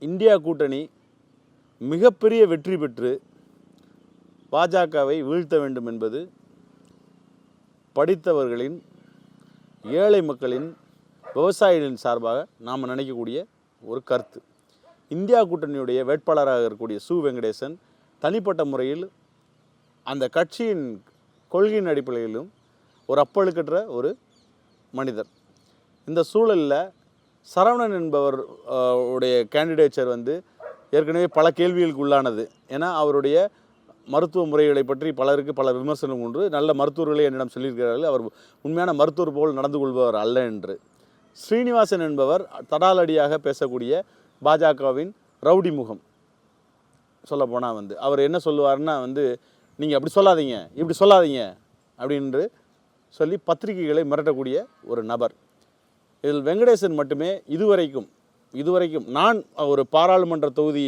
India கூட்டணி மிகப்பெரிய வெற்றி பெற்று பாஜகவை வீழ்த்த வேண்டும் என்பது படித்தவர்களின், ஏழை மக்களின், விவசாயிகளின் சார்பாக நாம் நினைக்கக்கூடிய ஒரு கருத்து. இந்தியா கூட்டணியுடைய வேட்பாளராக இருக்கக்கூடிய சு. வெங்கடேசன் தனிப்பட்ட முறையில் அந்த கட்சியின் கொள்கையின் அடிப்படையிலும் ஒரு அப்பழுக்கற்ற ஒரு மனிதர். இந்த சூழலில் சரவணன் என்பவர் உடைய கேண்டிடேச்சர் ஏற்கனவே பல கேள்விகளுக்கு உள்ளானது. ஏன்னா அவருடைய மருத்துவ முறைகளை பற்றி பலருக்கு பல விமர்சனம் உண்டு. நல்ல மருத்துவர்களே என்னிடம் சொல்லியிருக்கிறார்கள், அவர் உண்மையான மருத்துவர் போல் நடந்து கொள்பவர் அல்ல என்று. ஸ்ரீனிவாசன் என்பவர் தடாலடியாக பேசக்கூடிய பாஜகவின் ரவுடி முகம். சொல்லப்போனால் அவர் என்ன சொல்லுவார்னா நீங்கள் அப்படி சொல்லாதீங்க, இப்படி சொல்லாதீங்க அப்படின்று சொல்லி பத்திரிகைகளை மிரட்டக்கூடிய ஒரு நபர். இதில் வெங்கடேசன் மட்டுமே இதுவரைக்கும் நான் ஒரு பாராளுமன்ற தொகுதி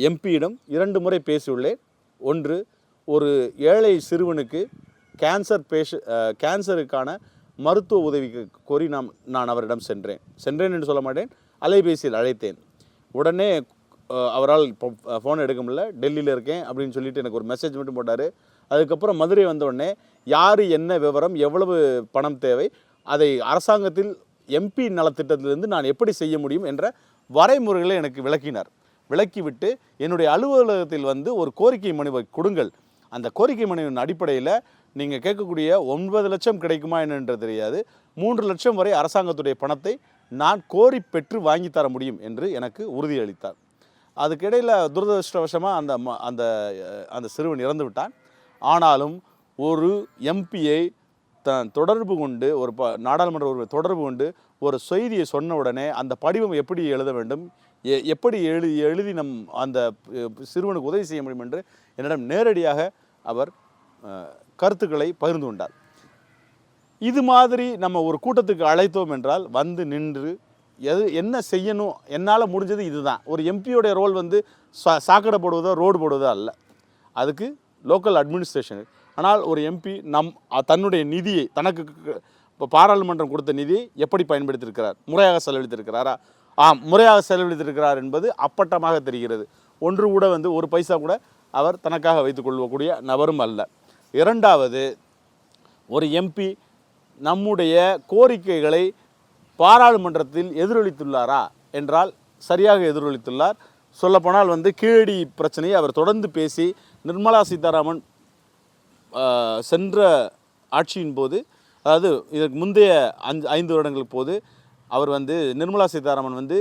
எம்பியிடம் 2 முறை பேசியுள்ளேன். ஒன்று, ஒரு ஏழை சிறுவனுக்கு கேன்சருக்கான மருத்துவ உதவிக்கு கோரி நான் அவரிடம் சென்றேன் என்று சொல்ல மாட்டேன், அலைபேசியில் அழைத்தேன். உடனே அவரால் ஃபோன் எடுக்க முடியல, டெல்லியில் இருக்கேன் அப்படின்னு சொல்லிட்டு எனக்கு ஒரு மெசேஜ் மட்டும் போட்டார். அதுக்கப்புறம் மதுரை வந்தவுடனே யார், என்ன விவரம், எவ்வளவு பணம் தேவை, அதை அரசாங்கத்தில் எம்பி நலத்திட்டத்திலிருந்து நான் எப்படி செய்ய முடியும் என்ற வரைமுறைகளை எனக்கு விளக்கிவிட்டு என்னுடைய அலுவலகத்தில் ஒரு கோரிக்கை மனுவை கொடுங்கள், அந்த கோரிக்கை மனுவின் அடிப்படையில் நீங்கள் கேட்கக்கூடிய 9 லட்சம் கிடைக்குமா என்னன்றது தெரியாது, 3 லட்சம் வரை அரசாங்கத்துடைய பணத்தை நான் கோரி பெற்று வாங்கி தர முடியும் என்று எனக்கு உறுதியளித்தார். அதுக்கிடையில் துரதிருஷ்டவசமாக அந்த அந்த சிறுவன் இறந்து விட்டான். ஆனாலும் ஒரு எம்பியை தொடர்பு கொண்டு, ஒரு நாடாளுமன்ற உறுப்பினர் தொடர்பு கொண்டு ஒரு செய்தியை சொன்ன உடனே அந்த படிவம் எப்படி எழுத வேண்டும், எப்படி எழுதி அந்த சிறுவனுக்கு உதவி செய்ய முடியும் என்று என்னிடம் நேரடியாக அவர் கருத்துக்களை பகிர்ந்து கொண்டார். இது மாதிரி நம்ம ஒரு கூட்டத்துக்கு அழைத்தோம் என்றால் நின்று என்ன செய்யணும், என்னால் முடிஞ்சது இதுதான். ஒரு எம்பியோடைய ரோல் சாக்கடை போடுவதோ ரோடு போடுவதோ அல்ல, அதுக்கு லோக்கல் அட்மினிஸ்ட்ரேஷன். ஆனால் ஒரு எம்பி தன்னுடைய நிதியை, தனக்கு இப்போ பாராளுமன்றம் கொடுத்த நிதியை எப்படி பயன்படுத்தியிருக்கிறார், முறையாக செலவழித்திருக்கிறாரா? முறையாக செலவழித்திருக்கிறார் என்பது அப்பட்டமாக தெரிகிறது. ஒன்று கூட ஒரு பைசா கூட அவர் தனக்காக வைத்துக் கொள்ளக்கூடிய நபரும் அல்ல. இரண்டாவது, ஒரு எம்பி நம்முடைய கோரிக்கைகளை பாராளுமன்றத்தில் எதிரொலித்துள்ளாரா என்றால் சரியாக எதிரொலித்துள்ளார். சொல்லப்போனால் கீழடி பிரச்சனையை அவர் தொடர்ந்து பேசி, நிர்மலா சீதாராமன் சென்ற ஆட்சியின் போது, அதாவது இதற்கு முந்தைய 5 வருடங்களுக்கு போது அவர் நிர்மலா சீதாராமன்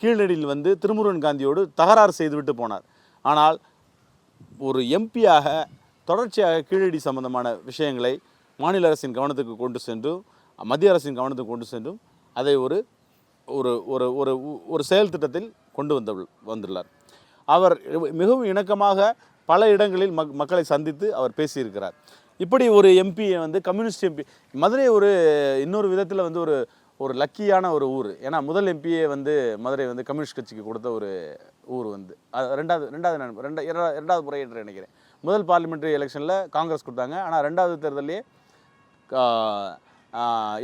கீழடியில் திருமுருகன் காந்தியோடு தகராறு செய்துவிட்டு போனார். ஆனால் ஒரு எம்பியாக தொடர்ச்சியாக கீழடி சம்பந்தமான விஷயங்களை மாநில அரசின் கவனத்துக்கு கொண்டு சென்றும் மத்திய அரசின் கவனத்துக்கு கொண்டு சென்றும் அதை ஒரு ஒரு ஒரு ஒரு செயல் திட்டத்தில் கொண்டு வந்துள்ளார். அவர் மிகவும் இணக்கமாக பல இடங்களில் மக்களை சந்தித்து அவர் பேசியிருக்கிறார். இப்படி ஒரு எம்பியை கம்யூனிஸ்ட் எம்பி, மதுரை இன்னொரு விதத்தில் ஒரு லக்கியான ஒரு ஊர். ஏன்னா முதல் எம்பியை மதுரை கம்யூனிஸ்ட் கட்சிக்கு கொடுத்த ஒரு ஊர். ரெண்டாவது முறை என்று நினைக்கிறேன். முதல் பார்லிமெண்ட்ரி எலெக்ஷனில் காங்கிரஸ் கொடுத்தாங்க, ஆனால் 2வது தேர்தலே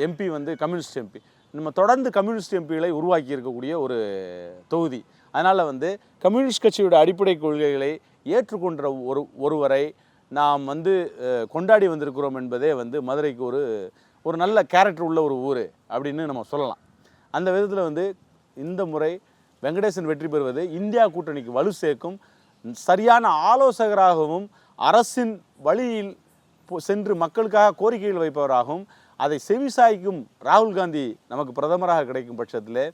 எம்பி கம்யூனிஸ்ட் எம்பி. நம்ம தொடர்ந்து கம்யூனிஸ்ட் எம்பிகளை உருவாக்கி இருக்கக்கூடிய ஒரு தொகுதி. அதனால் கம்யூனிஸ்ட் கட்சியோட அடிப்படை கொள்கைகளை ஏற்றுக்கொண்ட ஒருவரை நாம் கொண்டாடி வந்திருக்கிறோம் என்பதே மதுரைக்கு ஒரு நல்ல கேரக்டர் உள்ள ஒரு ஊர் அப்படின்னு நம்ம சொல்லலாம். அந்த விதத்தில் இந்த முறை வெங்கடேசன் வெற்றி பெறுவது இந்தியா கூட்டணிக்கு வலு சேர்க்கும். சரியான ஆலோசகராகவும் அரசின் வழியில் சென்று மக்களுக்காக கோரிக்கைகள் வைப்பவராகவும் அதை செவிசாய்க்கும் ராகுல் காந்தி நமக்கு பிரதமராக கிடைக்கும் பட்சத்தில்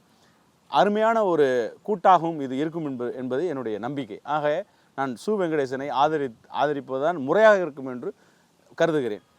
அருமையான ஒரு கூட்டாகவும் இது இருக்கும் என்பது என்னுடைய நம்பிக்கை. ஆக நான் சு. வெங்கடேசனை ஆதரிப்பதுதான் முறையாக இருக்கும் என்று கருதுகிறேன்.